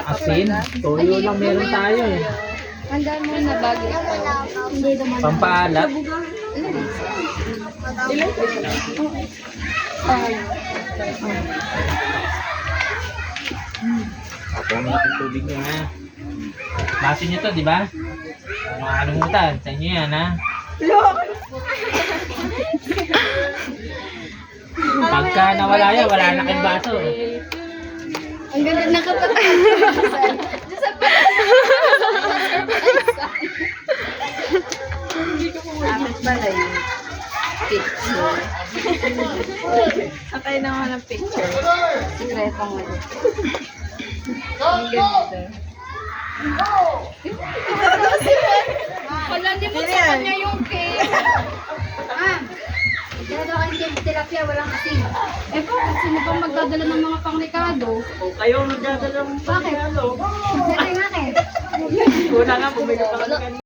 Asin? Toyo lang meron tayo eh. Handa mo na bago ito. Hindi naman. Pampaalat. Tapos mo natin tubig nyo ha. Basin nyo to, di ba? Mga kalumutan. Sa inyo yan ha. Pagka nawala yan, wala na kayong baso. Ang ganda na kapatid. Dapat pala yung picture. Atay naman ang picture. Sikreto mo. Ang ganda. Wala, di mo sa kanya yung cake. Kaya daw ang tilapia, walang asin. Eh po, sino bang magdadala ng mga pangrekado? Kayo ang nagdadala ng Bakit? pagkalo. Hindi nga eh. Una nga, bumili pa kami kanina.